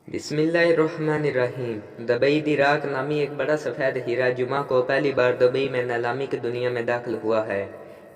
बिस्मिल्लाहिर्रहमानिर्रहीम। दुबई दिराक नामी एक बड़ा सफ़ेद हीरा जुमा को पहली बार दुबई में नीलामी की दुनिया में दाखिल हुआ है।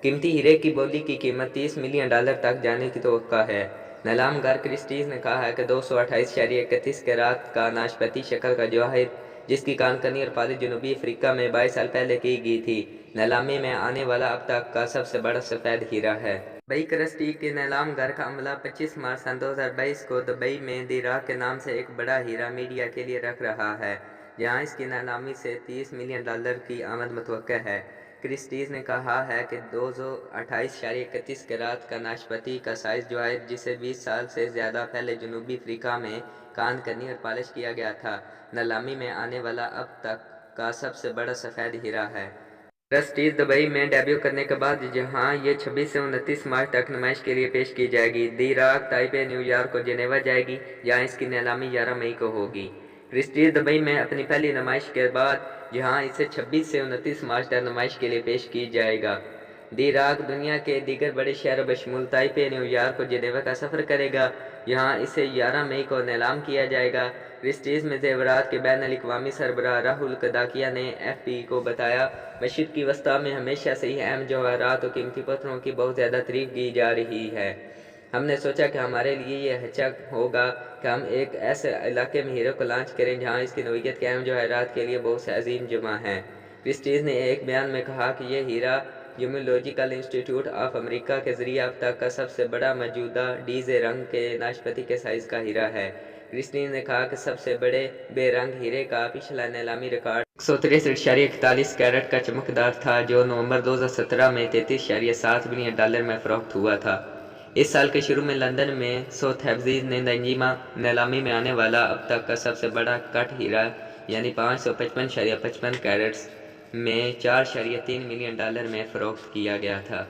कीमती हीरे की बोली की कीमत $30 मिलियन तक जाने की तवक्का है। नीलामगर क्रिस्टीज ने कहा है कि 228.31 कैरात का नाशपाती शक्ल का जवाहिर, जिसकी कानकनी और पालिश जनूबी अफ्रीका में 22 साल पहले की गई थी, नीलामी में आने वाला अब तक का सबसे बड़ा सफ़ेद हीरा है। दुबई क्रिस्टी के नीलामगर का अमला 25 मार्च सन 2022 को दुबई में दिराक के नाम से एक बड़ा हीरा मीडिया के लिए रख रहा है, जहां इसकी नीलामी से $30 मिलियन की आमद मुतवक्का है। क्रिस्टीज ने कहा है कि 228.31 कैरात का नाशपाती का साइज जवाहिर, जिसे 20 साल से ज़्यादा पहले जनूबी अफ्रीका में कानकनी और पालिश किया गया था, नीलामी में आने वाला अब तक का सबसे बड़ा सफ़ेद हीरा है। क्रिस्टीज दुबई में डेब्यू करने के बाद जहां ये 26 से 29 मार्च तक नुमाइश के लिए पेश की जाएगी। दिराक ताइपे, न्यूयॉर्क और जेनेवा जाएगी, जहां इसकी नीलामी 11 मई को होगी। क्रिस्टीज दुबई में अपनी पहली नुमाइश के बाद जहां इसे 26 से 29 मार्च तक नुमाइश के लिए पेश की जाएगा। दिराक दुनिया के दीगर बड़े शहरों बशमूल ताइपे, न्यूयॉर्क और जेनेवा का सफ़र करेगा, यहाँ इसे 11 मई को नीलाम किया जाएगा। क्रिस्टीज में ज़ेवरात के बैनुल-अक़वामी सरबराह राहुल कदाकिया ने एफपी को बताया, मशरिक़ की वस्ती में हमेशा से ही अहम जवाहरात और कीमती पत्थरों की बहुत ज़्यादा तारीफ की जा रही है। हमने सोचा कि हमारे लिए ये अच्छा होगा कि हम एक ऐसे इलाके में हीरे को लॉन्च करें जहाँ इसकी नोयत के अहम जवाहरात के लिए बहुत से अजीम जमा हैं। क्रिस्टीज ने एक बयान में कहा कि यह हीरा ज्यूमेलोजिकल इंस्टीट्यूट ऑफ अमेरिका के ज़रिए अब तक का सबसे बड़ा मौजूदा डीजे रंग के नाशपाती के साइज़ का हीरा है। क्रिस्टीज ने कहा कि सबसे बड़े बेरंग हीरे का पिछला नीलामी रिकॉर्ड 163.41 कैरेट का चमकदार था, जो नवंबर 2017 में $33.7 मिलियन में फ़रोख्त हुआ था। इस साल के शुरू में लंदन में सोथेब्जीज ने नीलामी में आने वाला अब तक का सबसे बड़ा कट हीरा यानी 555.55 कैरेट्स में $4.3 मिलियन में फ़रोख्त किया गया था।